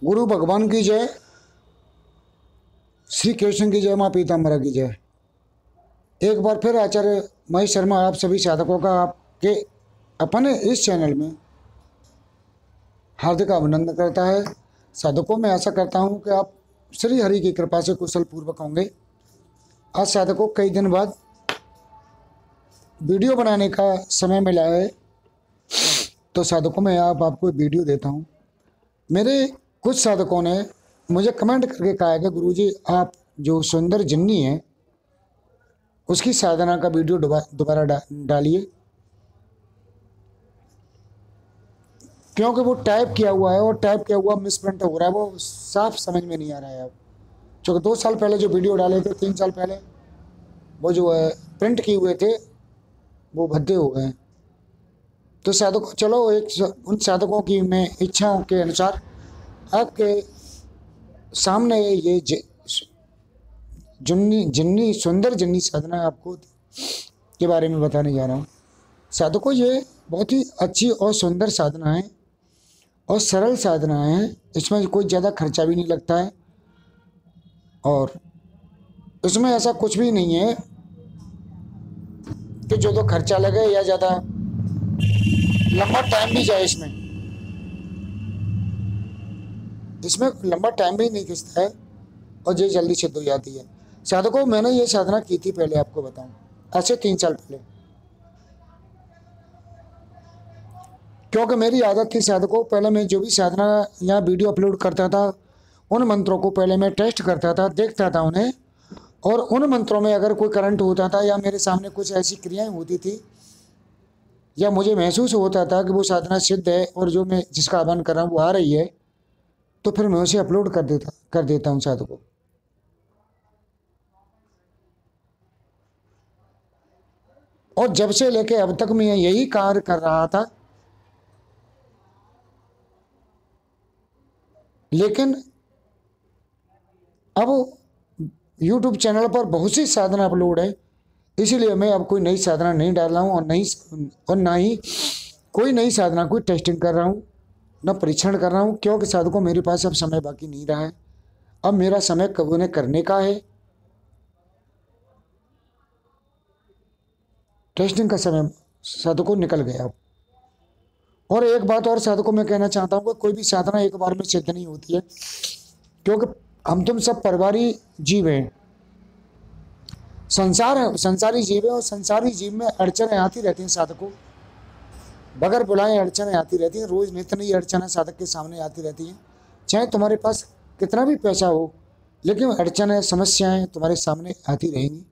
गुरु भगवान की जय, श्री कृष्ण की जय, माँ पीताम्बरा की जय। एक बार फिर आचार्य महेश शर्मा आप सभी साधकों का आपके अपने इस चैनल में हार्दिक अभिनंदन करता है। साधकों में आशा करता हूँ कि आप श्री हरि की कृपा से कुशल पूर्वक होंगे। आज साधकों कई दिन बाद वीडियो बनाने का समय मिला है, तो साधकों में आपको वीडियो देता हूँ। मेरे कुछ साधकों ने मुझे कमेंट करके कहा है कि गुरुजी आप जो सुंदर जिन्नी है उसकी साधना का वीडियो दोबारा डालिए, क्योंकि वो टाइप किया हुआ है और टाइप किया हुआ मिसप्रिंट हो रहा है, वो साफ समझ में नहीं आ रहा है। अब क्योंकि 2 साल पहले जो वीडियो डाले थे, 3 साल पहले, वो जो है प्रिंट किए हुए थे वो भद्दे हो गए। तो साधकों चलो उन साधकों की मैं इच्छाओं के अनुसार आपके सामने ये जिन्नी सुंदर जिन्नी साधना आपको के बारे में बताने जा रहा हूँ। साधकों ये बहुत ही अच्छी और सुंदर साधना है और सरल साधना है। इसमें कोई ज़्यादा खर्चा भी नहीं लगता है और इसमें ऐसा कुछ भी नहीं है कि जो तो खर्चा लगे या ज़्यादा लंबा टाइम भी जाए। इसमें लंबा टाइम भी नहीं खिंचता है और ये जल्दी सिद्ध हो जाती है। साधकों मैंने ये साधना की थी पहले, आपको बताऊं, ऐसे 3 साल पहले, क्योंकि मेरी आदत थी साधकों, पहले मैं जो भी साधना या वीडियो अपलोड करता था उन मंत्रों को पहले मैं टेस्ट करता था, देखता था उन्हें, और उन मंत्रों में अगर कोई करंट होता था या मेरे सामने कुछ ऐसी क्रियाएं होती थी या मुझे महसूस होता था कि वो साधना सिद्ध है और जो मैं जिसका आह्वान कर रहा हूँ वो आ रही है, तो फिर मैं उसे अपलोड कर देता हूँ साधकों। और जब से लेके अब तक मैं यही कार्य कर रहा था, लेकिन अब YouTube चैनल पर बहुत सी साधना अपलोड है, इसीलिए मैं अब कोई नई साधना नहीं डाल रहा हूँ और ना ही कोई नई साधना कोई टेस्टिंग कर रहा हूँ, न परीक्षण कर रहा हूँ, क्योंकि साधकों मेरे पास अब समय बाकी नहीं रहा है। अब मेरा समय कब उन्हें करने का है, टेस्टिंग का समय साधकों निकल गया। और एक बात और साधकों में कहना चाहता हूँ कि कोई भी साधना एक बार में सिद्ध नहीं होती है, क्योंकि हम तुम सब परिवारी जीव हैं, संसारी जीव है और संसारी जीव में अड़चनें आती रहती हैं साधकों, बगैर बुलाए अड़चनें आती रहती हैं। रोज नित्य नई अड़चनें साधक के सामने आती रहती हैं। चाहे तुम्हारे पास कितना भी पैसा हो, लेकिन अड़चनें समस्याएं तुम्हारे सामने आती रहेंगी,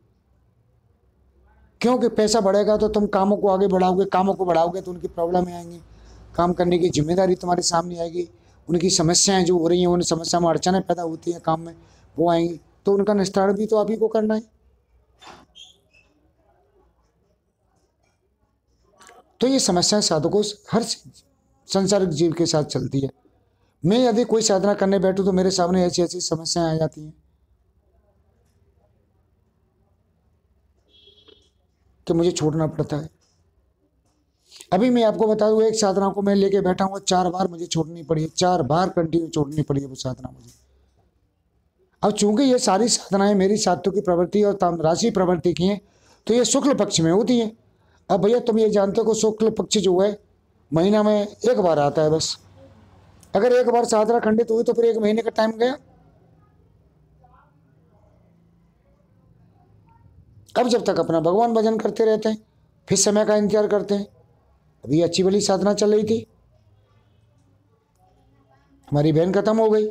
क्योंकि पैसा बढ़ेगा तो तुम कामों को आगे बढ़ाओगे, कामों को बढ़ाओगे तो उनकी प्रॉब्लम आएंगी, काम करने की जिम्मेदारी तुम्हारे सामने आएगी, उनकी समस्याएं जो हो रही हैं उन समस्या में अड़चनें पैदा होती हैं काम में वो आएंगी, तो उनका निस्तारण भी तो आप ही को करना है। तो ये समस्याएं साधकों हर संसारिक जीव के साथ चलती है। मैं यदि कोई साधना करने बैठूं तो मेरे सामने ऐसी ऐसी समस्याएं आ जाती हैं कि मुझे छोड़ना पड़ता है। अभी मैं आपको बता दूं, एक साधना को मैं लेके बैठा हूँ, 4 बार मुझे छोड़नी पड़ी है, 4 बार कंटिन्यू छोड़नी पड़ी है वो साधना मुझे। अब चूंकि ये सारी साधनाएं मेरी सात्विक की प्रवृत्ति और तामराशि प्रवृत्ति की हैं, तो ये शुक्ल पक्ष में होती हैं। अब भैया तुम ये जानते हो शुक्ल पक्ष जो है महीना में एक बार आता है बस। अगर एक बार साधना खंडित हुई तो फिर 1 महीने का टाइम गया। अब जब तक अपना भगवान भजन करते रहते हैं, फिर समय का इंतजार करते हैं। अभी अच्छी भली साधना चल रही थी, हमारी बहन खत्म हो गई,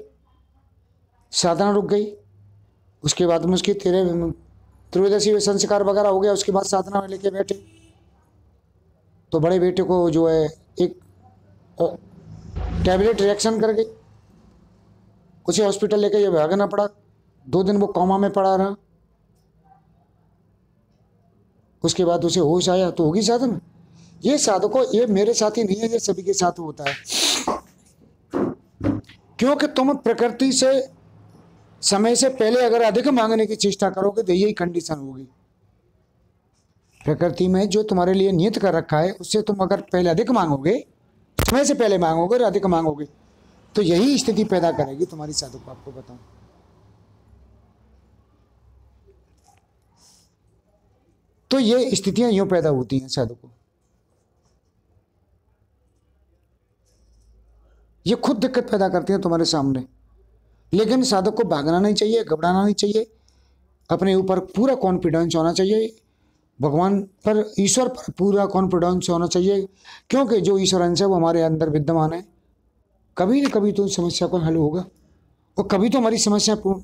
साधना रुक गई, उसके बाद में उसकी त्रयोदशी संस्कार वगैरह हो गया, उसके बाद साधना में लेके बैठे तो बड़े बेटे को जो है एक टैबलेट रिएक्शन कर गई, उसे हॉस्पिटल लेके ये भागना पड़ा, 2 दिन वो कोमा में पड़ा रहा, उसके बाद उसे होश आया तो होगी साधना। ये साधकों ये मेरे साथ ही नहीं है, ये सभी के साथ होता है, क्योंकि तुम प्रकृति से समय से पहले अगर अधिक मांगने की चेष्टा करोगे तो यही कंडीशन होगी। प्रकृति में जो तुम्हारे लिए नियत कर रखा है उससे तुम अगर पहले अधिक मांगोगे, समय से पहले मांगोगे और अधिक मांगोगे, तो यही स्थिति पैदा करेगी तुम्हारी साधक को, आपको बताऊं। तो ये स्थितियां यूं पैदा होती हैं साधक को, ये खुद दिक्कत पैदा करती हैं तुम्हारे सामने। लेकिन साधक को भागना नहीं चाहिए, घबराना नहीं चाहिए, अपने ऊपर पूरा कॉन्फिडेंस होना चाहिए, भगवान पर, ईश्वर पर पूरा कॉन्फिडेंस होना चाहिए, क्योंकि जो ईश्वर अंश है वो हमारे अंदर विद्यमान है। कभी न कभी तो समस्या को हल होगा और कभी तो हमारी समस्या पूर्ण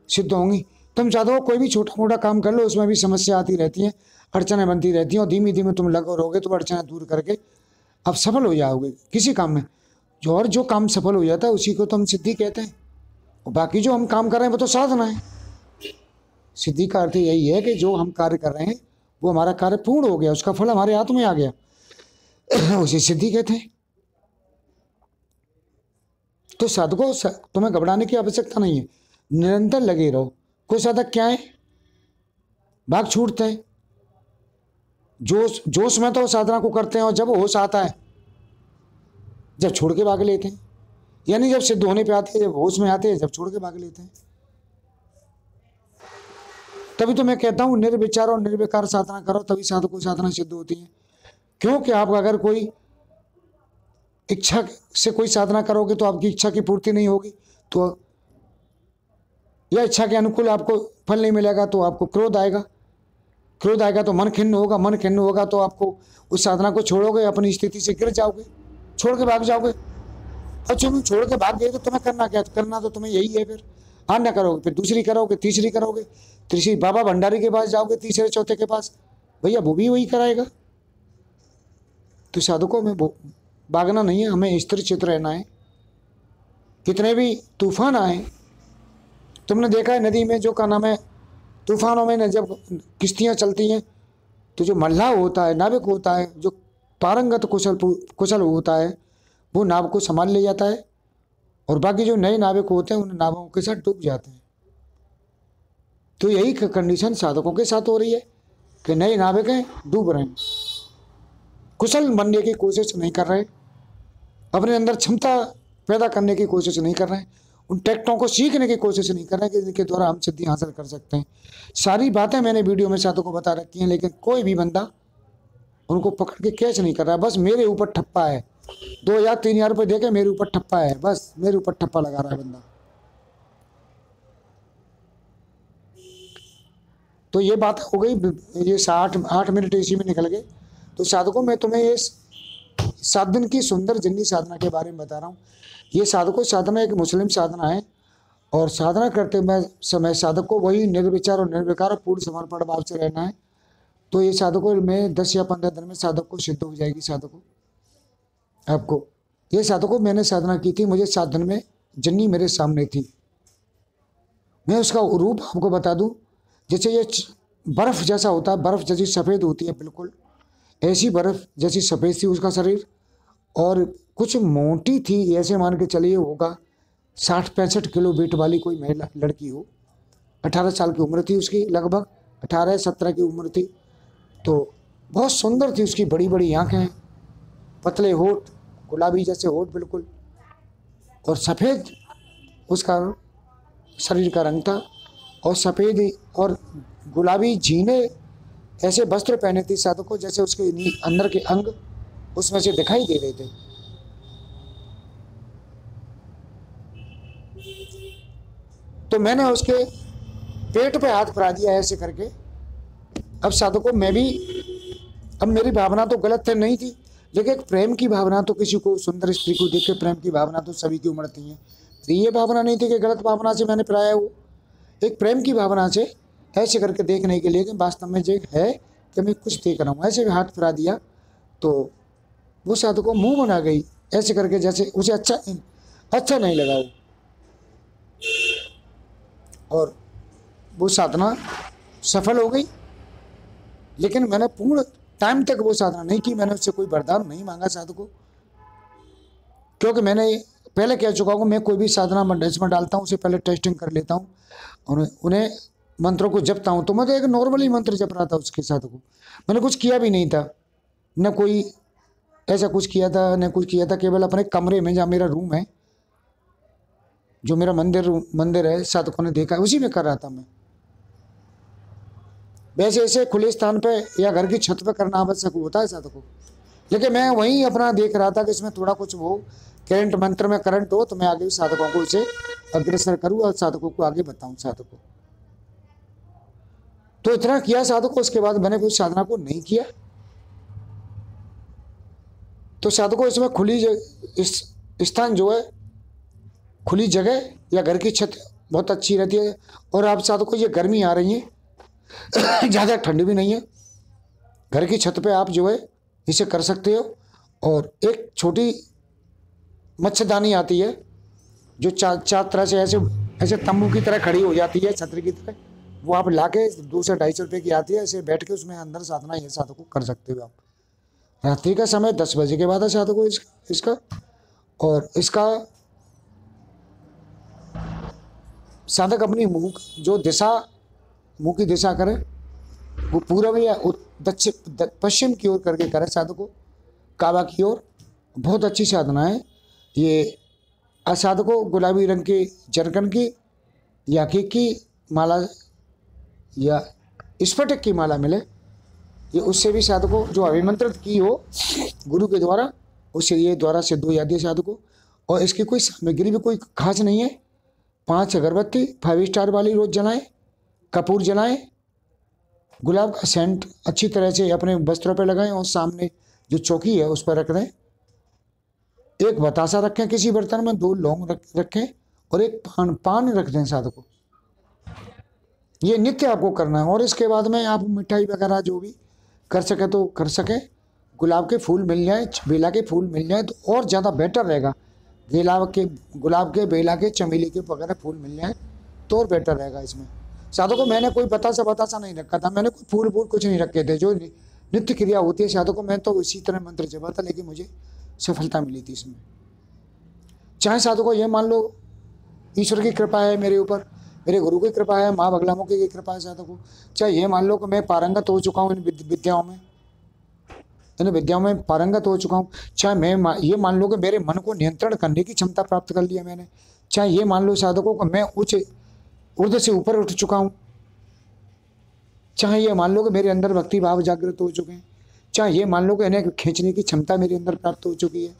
सिद्ध होंगी। तुम चाहते हो कोई भी छोटा मोटा काम कर लो, उसमें भी समस्या आती रहती है, अड़चनें बनती रहती हैं, और धीमे धीमे तुम लगे रहोगे तो अड़चनें दूर करके अब सफल हो जाओगे किसी काम में। जो काम सफल हो जाता है उसी को तो हम सिद्धि कहते हैं, और बाकी जो हम काम कर रहे हैं वो तो साधना है। सिद्धि का अर्थ यही है कि जो हम कार्य कर रहे हैं वो हमारा कार्य पूर्ण हो गया, उसका फल हमारे हाथ में आ गया, उसे सिद्धि कहते हैं। तो साधकों, तुम्हें घबराने की आवश्यकता नहीं है, निरंतर लगे रहो। कोई साधक क्या है, भाग छूटते हैं, जोश में तो साधना को करते हैं, और जब होश आता है जब छोड़ के भाग लेते हैं, यानी जब सिद्ध होने पे आते हैं, जब होश में आते हैं, जब छोड़ के भाग लेते हैं। तभी तो मैं कहता हूं निर्विचार और निर्विकार साधना करो, तभी साधक को साधना सिद्ध होती है। क्योंकि आप अगर कोई इच्छा से कोई साधना करोगे तो आपकी इच्छा की पूर्ति नहीं होगी, तो या इच्छा के अनुकूल आपको फल नहीं मिलेगा तो आपको क्रोध आएगा, क्रोध आएगा तो मन खिन्न होगा, मन खिन्न होगा तो आपको उस साधना को छोड़ोगे, अपनी स्थिति से गिर जाओगे, छोड़ के भाग जाओगे। और तुम छोड़ के भाग गए तो तुम्हें करना क्या, करना तो तुम्हें यही है, फिर हाँ ना करोगे, फिर दूसरी करोगे, तीसरी करोगे, तीसरी बाबा भंडारी के पास जाओगे, तीसरे चौथे के पास, भैया वो भी वही कराएगा। तो साधकों में भागना नहीं है, हमें स्थिर चित रहना है। कितने भी तूफान आए, तुमने देखा है नदी में जो का नाम है, तूफानों में जब किश्तियां चलती हैं तो जो मल्लाह होता है, नाविक होता है, जो पारंगत कुशल होता है, वो नाव को संभाल ले जाता है, और बाकी जो नए नाविक होते हैं उन नावों के साथ डूब जाते हैं। तो यही कंडीशन साधकों के साथ हो रही है कि नए नाविक हैं, डूब रहे हैं, कुशल बनने की कोशिश नहीं कर रहे, अपने अंदर क्षमता पैदा करने की कोशिश नहीं कर रहे हैं, उन टेक्टों को सीखने की कोशिश नहीं कर रहे हैं कि जिनके द्वारा हम सिद्धि हासिल कर सकते हैं। सारी बातें मैंने वीडियो में साधकों को बता रखी हैं, लेकिन कोई भी बंदा उनको पकड़ के कैच नहीं कर रहा है। बस मेरे ऊपर ठप्पा है, 2000-3000 रुपये देके मेरे ऊपर ठप्पा है, बस मेरे ऊपर ठप्पा लगा रहा है बंदा। तो ये बात हो गई, ये 8 मिनट इसी में निकल गए। तो साधकों, मैं तुम्हें ये 7 दिन की सुंदर जिंदगी साधना के बारे में बता रहा हूँ। ये साधकों साधना एक मुस्लिम साधना है, और साधना करते समय साधक को वही निर्विचार और निर्विकार और पूर्ण समर्पण भाव से रहना है। तो ये साधकों में 10 या 15 दिन में साधक को सिद्ध हो जाएगी। साधकों आपको ये साधकों, मैंने साधना की थी, मुझे 7 दिन में जन्नी मेरे सामने थी। मैं उसका रूप आपको बता दूं, जैसे ये बर्फ़ जैसा होता है, बर्फ़ जैसी सफ़ेद होती है, बिल्कुल ऐसी बर्फ़ जैसी सफ़ेद थी उसका शरीर, और कुछ मोटी थी, ऐसे मान के चलिए होगा 60-65 किलो वेट वाली कोई महिला लड़की हो। 18 साल की उम्र थी उसकी, लगभग 18-17 की उम्र थी। तो बहुत सुंदर थी, उसकी बड़ी बड़ी आँखें, पतले होठ, गुलाबी जैसे होठ बिल्कुल, और सफ़ेद उसका शरीर का रंग था, और सफ़ेद और गुलाबी झीने ऐसे वस्त्र पहने थे साधकों, जैसे उसके अंदर के अंग उसमें से दिखाई दे रहे थे। तो मैंने उसके पेट पे हाथ फैला दिया ऐसे करके। अब साधकों, मैं भी, अब मेरी भावना तो गलत नहीं थी, लेकिन एक प्रेम की भावना तो, किसी को सुंदर स्त्री को देख के प्रेम की भावना तो सभी की उमड़ती है। तो ये भावना नहीं थी कि गलत भावना से मैंने पिलाया, वो एक प्रेम की भावना से ऐसे करके देखने के लिए कि वास्तव में जो है कि मैं कुछ देख रहा हूँ, ऐसे भी हाथ फिरा दिया। तो वो साधकों मुंह बना गई ऐसे करके, जैसे उसे अच्छा नहीं लगा वो, और वो साधना सफल हो गई। लेकिन मैंने पूर्ण टाइम तक वो साधना नहीं की, मैंने उससे कोई वरदान नहीं मांगा साधकों, क्योंकि मैंने पहले कह चुका हूँ, मैं कोई भी साधना मंडल में डालता हूँ उससे पहले टेस्टिंग कर लेता हूँ, और उन्हें मंत्रों को जपता हूँ। तो मैं तो एक नॉर्मली मंत्र जप रहा था उसके साथ को, मैंने कुछ किया भी नहीं था, न कोई ऐसा कुछ किया था, न कुछ किया था, केवल अपने कमरे में, जहाँ मेरा रूम है, जो मेरा मंदिर है साधकों ने देखा है, उसी में कर रहा था मैं। वैसे ऐसे खुले स्थान पे या घर की छत पे करना आवश्यक होता है साधकों, लेकिन मैं वहीं अपना देख रहा था कि इसमें थोड़ा कुछ वो करंट मंत्र में करंट हो तो मैं आगे साधकों को इसे अग्रसर करूँ और साधकों को आगे बताऊं साधकों। तो इतना किया साधकों, उसके बाद मैंने कोई साधना को नहीं किया। तो साधकों इसमें खुली इस स्थान जो है, खुली जगह या घर की छत बहुत अच्छी रहती है। और आप साधकों ये गर्मी आ रही है ज़्यादा ठंड भी नहीं है, घर की छत पे आप जो है इसे कर सकते हो। और एक छोटी मच्छरदानी आती है जो चार तरह से ऐसे ऐसे तंबू की तरह खड़ी हो जाती है, छतरी की तरह, वो आप लाके 200 से 250 रुपये की आती है। ऐसे बैठ के उसमें अंदर साधना ये साधकों कर सकते हो आप। रात्रि का समय 10 बजे के बाद है साधकों इसका। और इसका साधक अपनी मुंह जो दिशा, मुंह की दिशा करे वो पूर्व या दक्षिण पश्चिम की ओर करके करे साधकों, काबा की ओर। बहुत अच्छी साधना है ये। साधकों गुलाबी रंग के जरकन की या की माला या स्फटिक की माला मिले, ये उससे भी साधकों जो अभिमंत्रित की हो गुरु के द्वारा, उससे ये द्वारा सिद्ध हो जाती है साधकों। और इसकी कोई सामग्री भी कोई खास नहीं है। 5 अगरबत्ती 5 स्टार वाली रोज जलाएं, कपूर जलाएं, गुलाब का सेंट अच्छी तरह से अपने वस्त्रों पर लगाएं और सामने जो चौकी है उस पर रख दें। एक बतासा रखें किसी बर्तन में, 2 लौंग रखें और एक पान रख दें साधकों। ये नित्य आपको करना है। और इसके बाद में आप मिठाई वगैरह जो भी कर सके तो कर सके। गुलाब के फूल मिल जाए, बेला के फूल मिल जाए तो और ज़्यादा बेटर रहेगा। गुलाब के, बेला के, चमेली के वगैरह फूल मिल जाए तो और बेटर रहेगा इसमें। साधकों मैंने कोई बतासा नहीं रखा था, मैंने कोई फूल कुछ नहीं रखे थे। जो नित्य क्रिया होती है साधकों, मैं तो इसी तरह मंत्र जपा था, लेकिन मुझे सफलता मिली थी इसमें। चाहे साधकों ये मान लो ईश्वर की कृपा है मेरे ऊपर, मेरे गुरु की कृपा है, माँ बगलामुखी की कृपा है साधकों। चाहे ये मान लो कि मैं पारंगत हो चुका हूँ इन विद्याओं में पारंगत हो चुका हूँ। चाहे मैं ये मान लो कि मेरे मन को नियंत्रण करने की क्षमता प्राप्त कर लिया मैंने। चाहे ये मान लो साधकों को मैं उच्च ऊर्ध्व से ऊपर उठ चुका हूँ। चाहे ये मान लो कि मेरे अंदर भक्ति भाव जागृत हो चुके हैं। चाहे ये मान लो कि इन्हें खींचने की क्षमता मेरे अंदर प्राप्त हो चुकी है।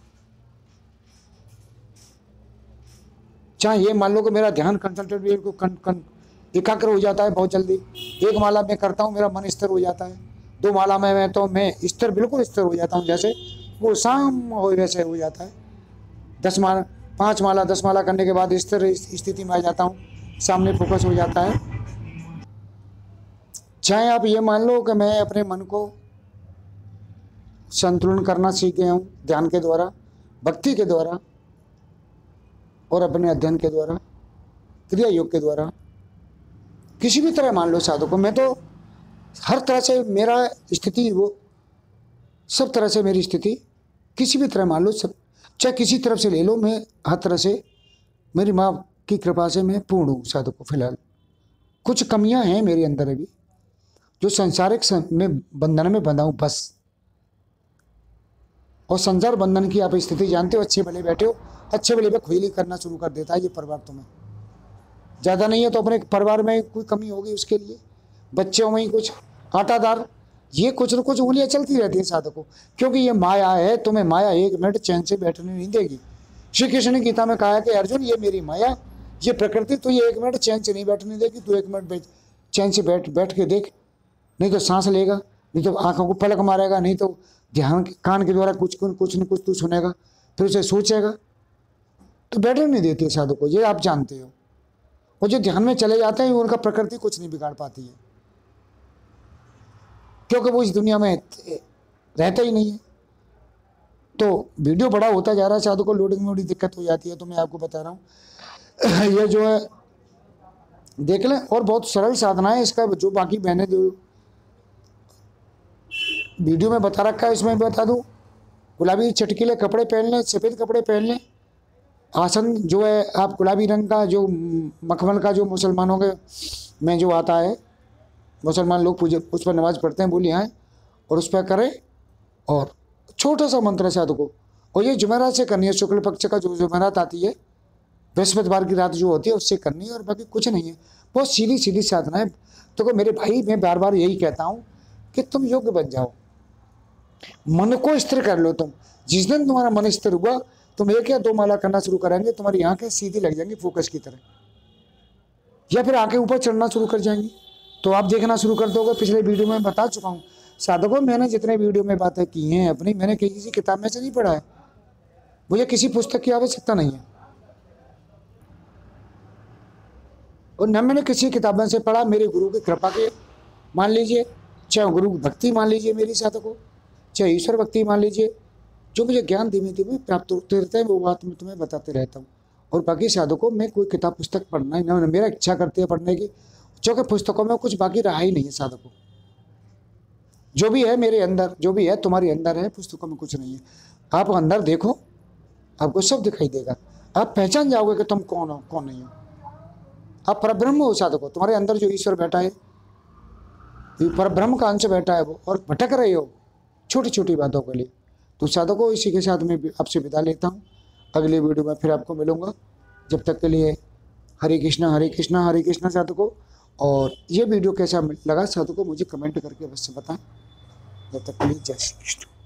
चाहे ये मान लो कि मेरा ध्यान कंसंट्रेट को एकाग्र हो जाता है बहुत जल्दी। 1 माला में करता हूँ मेरा मन स्थिर हो जाता है। 2 माला में मैं स्थिर, बिल्कुल स्थिर हो जाता हूँ, जैसे वो शाम हो वैसे हो जाता है। 5 माला 10 माला करने के बाद स्थिर स्थिति में आ जाता हूँ, सामने फोकस हो जाता है। चाहे आप ये मान लो कि मैं अपने मन को संतुलन करना सीख गया हूँ ध्यान के द्वारा, भक्ति के द्वारा और अपने अध्ययन के द्वारा, क्रिया योग के द्वारा। किसी भी तरह मान लो साधकों, मैं तो हर तरह से मेरा स्थिति वो सब तरह से मेरी स्थिति किसी भी तरह मान लो, सब चाहे किसी तरफ से ले लो, मैं हर तरह से मेरी माँ की कृपा से मैं पूर्ण हूँ साधकों। फिलहाल कुछ कमियां हैं मेरे अंदर अभी, जो संसारिक में बंधन में बंधा हूँ बस। और संसार बंधन की आप स्थिति जानते हो, अच्छे भले बैठे हो, अच्छे भले पे खुजली करना शुरू कर देता है ये परिवार तुम्हें। ज़्यादा नहीं है तो अपने परिवार में कोई कमी होगी उसके लिए, बच्चों में ही कुछ आटा दाल, ये कुछ न कुछ उंगलियाँ चलती रहती है साधकों। क्योंकि ये माया है, तुम्हें माया 1 मिनट चैन से बैठने नहीं देगी। श्री कृष्ण ने गीता में कहा है कि अर्जुन ये मेरी माया, ये प्रकृति तो ये 1 मिनट चैन से नहीं बैठने देगी। तू 1 मिनट चैन से बैठ के देख, नहीं तो सांस लेगा, नहीं तो आंखों को पलक मारेगा, नहीं तो ध्यान कान के द्वारा कुछ न कुछ तू सुनेगा, फिर उसे सोचेगा, तो बैठने नहीं देती है साधकों, ये आप जानते हो। और जो ध्यान में चले जाते हैं उनका प्रकृति कुछ नहीं बिगाड़ पाती है, क्योंकि वो इस दुनिया में रहता ही नहीं है। तो वीडियो बड़ा होता जा रहा है साधकों, लोडिंग में बड़ी दिक्कत हो जाती है, तो मैं आपको बता रहा हूँ ये जो है देख लें। और बहुत सरल साधना है इसका, जो बाकी मैंने जो वीडियो में बता रखा है इसमें बता दूँ। गुलाबी चटकीले कपड़े पहन लें, सफ़ेद कपड़े पहन लें। आसन जो है आप गुलाबी रंग का, जो मखमल का, जो मुसलमानों के में जो आता है, मुसलमान लोग पूजा उस पर नमाज़ पढ़ते हैं, बोलिए आए और उस पर करें। और छोटा सा मंत्र है साधकों, और ये जुमेरात से करनी है, शुक्ल पक्ष का जो जुमेरात आती है बृहस्पतिवार की रात जो होती है उससे करनी है, और बाकी कुछ नहीं है। बहुत सीधी सीधी साधना है। तो मेरे भाई, मैं बार बार यही कहता हूँ कि तुम योग्य बन जाओ, मन को स्थिर कर लो। तुम जिस दिन तुम्हारा मन स्थिर हुआ, तुम 1 या 2 माला करना शुरू करेंगे, तुम्हारी आंखें सीधी लग जाएंगी फोकस की तरह, या फिर आंखें ऊपर चढ़ना शुरू कर जाएंगी, तो आप देखना शुरू कर दोगे। पिछले वीडियो में बता चुका हूँ साधकों, मैंने जितने वीडियो में बातें की हैं अपनी, मैंने किसी किताब में से नहीं पढ़ा है, मुझे किसी पुस्तक की आवश्यकता नहीं है, और न मैंने किसी किताब में से पढ़ा। मेरे गुरु की कृपा के मान लीजिए, चाहे गुरु भक्ति मान लीजिए मेरी साधकों, चाहे ईश्वर भक्ति मान लीजिए, जो मुझे ज्ञान धीमे धीमे प्राप्त होते रहता है वो बात मैं तुम्हें बताते रहता हूँ। और बाकी साधकों, मैं कोई किताब पुस्तक पढ़ना ही ना, मेरा इच्छा करती है पढ़ने की, जो कि पुस्तकों में कुछ बाकी रहा ही नहीं है साधकों। जो भी है मेरे अंदर, जो भी है तुम्हारे अंदर है, पुस्तकों में कुछ नहीं है। आप अंदर देखो, आपको सब दिखाई देगा, आप पहचान जाओगे कि तुम कौन हो कौन नहीं हो। आप परब्रह्म हो साधकों, तुम्हारे अंदर जो ईश्वर बैठा है, परब्रह्म का अंश बैठा है वो, और भटक रहे हो छोटी छोटी बातों के लिए। तो साधकों, इसी के साथ मैं आपसे विदा लेता हूँ। अगले वीडियो में फिर आपको मिलूंगा। जब तक के लिए हरे कृष्णा हरे कृष्णा हरे कृष्णा साधकों। और ये वीडियो कैसा लगा साधकों, मुझे कमेंट करके अवश्य बताएं। जब तक के लिए जय श्री कृष्ण।